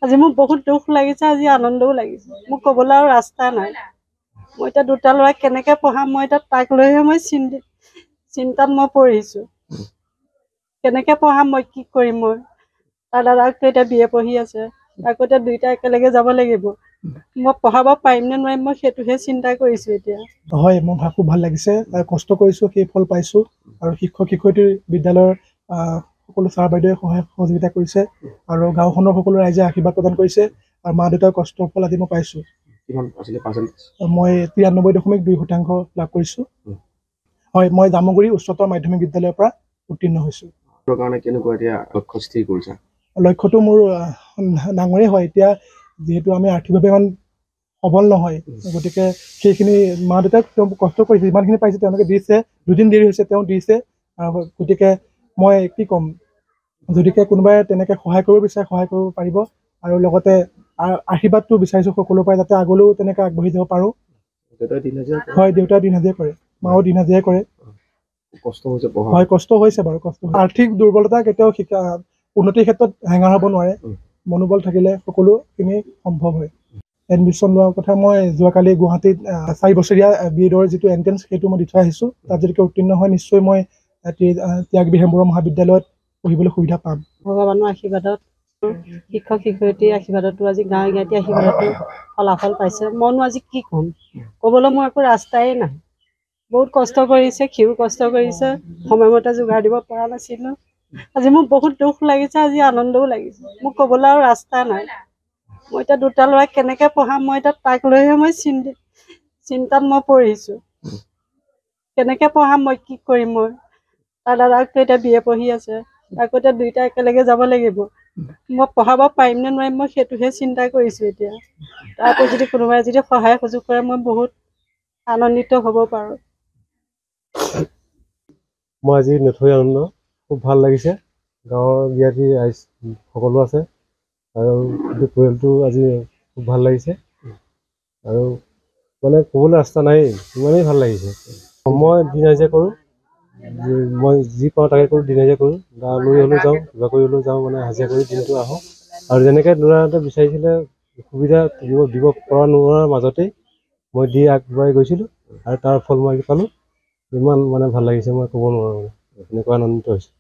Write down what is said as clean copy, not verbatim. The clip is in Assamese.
আজি মোৰ বহুত দুখ লাগিছে, আজি আনন্দও লাগিছে। মোক ক'বলৈ আৰু ৰাস্তা নাই। মই এতিয়া দুটা ল'ৰা কেনেকৈ পঢ়াম, মই এতিয়া তাক লৈহে মই চিন্তাত মই পৰিছোঁ। কেনেকৈ পঢ়াম, মই কি কৰিম? মই তাৰ দাদাকতো এতিয়া BA পঢ়ি আছে, তাকো এতিয়া দুইটা একেলগে যাব লাগিব। মই পঢ়াব পাৰিম নে নোৱাৰিম, মই সেইটোহে চিন্তা কৰিছোঁ এতিয়া। হয়, মোৰ খুব ভাল লাগিছে। কষ্ট কৰিছোঁ, সেই ফল পাইছোঁ। আৰু শিক্ষক শিক্ষয়িত্ৰী বিদ্যালয়ৰ সকলো ছাৰ বাইদেৱে সহায় সহযোগিতা কৰিছে আৰু গাঁওখনৰ সকলো ৰাইজে আশীৰ্বাদ প্ৰদান কৰিছে আৰু মা দেউতাৰ কষ্টৰ ফল আজি মই পাইছোঁ। মই 93.2% লাভ কৰিছোঁ। হয়, মই জামুগুৰি উচ্চতৰ মাধ্যমিক বিদ্যালয়ৰ পৰা উত্তীৰ্ণ হৈছোঁ। লক্ষ্যটো মোৰ ডাঙৰেই হয়। এতিয়া যিহেতু আমি আৰ্থিকভাৱে ইমান সবল নহয়, গতিকে সেইখিনি মা দেউতাক তেওঁ কষ্ট কৰিছে, যিমানখিনি পাইছে তেওঁলোকে দিছে। দুদিন দেৰি হৈছে, তেওঁ দিছে। গতিকে মই কি ক'ম, যদিকে কোনোবাই তেনেকৈ সহায় কৰিব বিচাৰে সহায় কৰিব পাৰিব। আৰু লগতে আশীৰ্বাদটো বিচাৰিছোঁ সকলোৰে পৰা, যাতে আগলৈও তেনেকৈ আগবাঢ়ি যাব পাৰোঁ। হয়, দেউতাই দিন হাজিৰা কৰে, মাও দিন হাজিৰা কৰে। হয়, কষ্ট হৈছে বাৰু। আৰ্থিক দুৰ্বলতা কেতিয়াও উন্নতিৰ ক্ষেত্ৰত হেঙাৰ হ'ব নোৱাৰে। মনোবল থাকিলে সকলোখিনি সম্ভৱ হয়। এডমিশ্যন লোৱাৰ কথা মই যোৱাকালি গুৱাহাটীত 4 বছৰীয়া BEdৰ যিটো এণ্ট্ৰেঞ্চ, সেইটো মই দি থৈ আহিছোঁ। তাত যদি উত্তীৰ্ণ হয়, নিশ্চয় মই ত্যাগী হেমবৰুৱা মহাবিদ্যালয়ত পঢ়িবলৈ সুবিধা পাম। ভগৱানৰ আশীৰ্বাদত, শিক্ষক শিক্ষয়িত্ৰীৰ আশীৰ্বাদতো, আজি গাঁৱে জ্ঞাতিৰ আশীৰ্বাদতো ফলাফল পাইছে। মইনো আজি কি ক'ম, ক'বলৈ মোৰ একো ৰাস্তাই নাই। বহুত কষ্ট কৰিছে, সিও কষ্ট কৰিছে, সময়মতে যোগাৰ দিব পৰা নাছিলোঁ। আজি মোৰ বহুত দুখ লাগিছে, আজি আনন্দও লাগিছে। মোক ক'বলৈ আৰু ৰাস্তা নাই। মই এতিয়া দুটা ল'ৰা কেনেকৈ পঢ়াম, মই এতিয়া তাক লৈহে মই চিন্তাত মই পৰিছোঁ। কেনেকৈ পঢ়াম, মই কি কৰিম? মই তাৰ দাদাকতো এতিয়া BA পঢ়ি আছে, তাকো এতিয়া দুইটা একেলগে যাব লাগিব। মই পঢ়াব পাৰিম নে নোৱাৰিম, মই সেইটোহে চিন্তা কৰিছোঁ এতিয়া। তাতো যদি কোনোবাই যদি সহায় সুযোগ কৰে, মই বহুত আনন্দিত হ'ব পাৰোঁ। মই আজি নথৈ আনন্দ, খুব ভাল লাগিছে। গাঁৱৰ জ্ঞাতি ৰাইজ সকলো আছে আৰু পৰিয়ালটো আজি খুব ভাল লাগিছে। আৰু মানে ক'বলৈ ৰাস্তা নাই, ইমানেই ভাল লাগিছে। মই দিন হাজিৰা কৰোঁ, মই যি পাওঁ তাকে কৰোঁ, দিন হাজিৰা কৰোঁ। গাঁৱলৈ হ'লেও যাওঁ, কিবা কৰি হ'লেও যাওঁ, মানে হাজিৰা কৰি দিনটো আহোঁ। আৰু যেনেকৈ ল'ৰাহঁতে বিচাৰিছিলে সুবিধা দিব পৰা নোহোৱাৰ মাজতেই মই দি আগবঢ়াই গৈছিলোঁ আৰু তাৰ ফল মই পালোঁ। ইমান মানে ভাল লাগিছে, মই ক'ব নোৱাৰোঁ। এনেকুৱা আনন্দিত হৈছোঁ।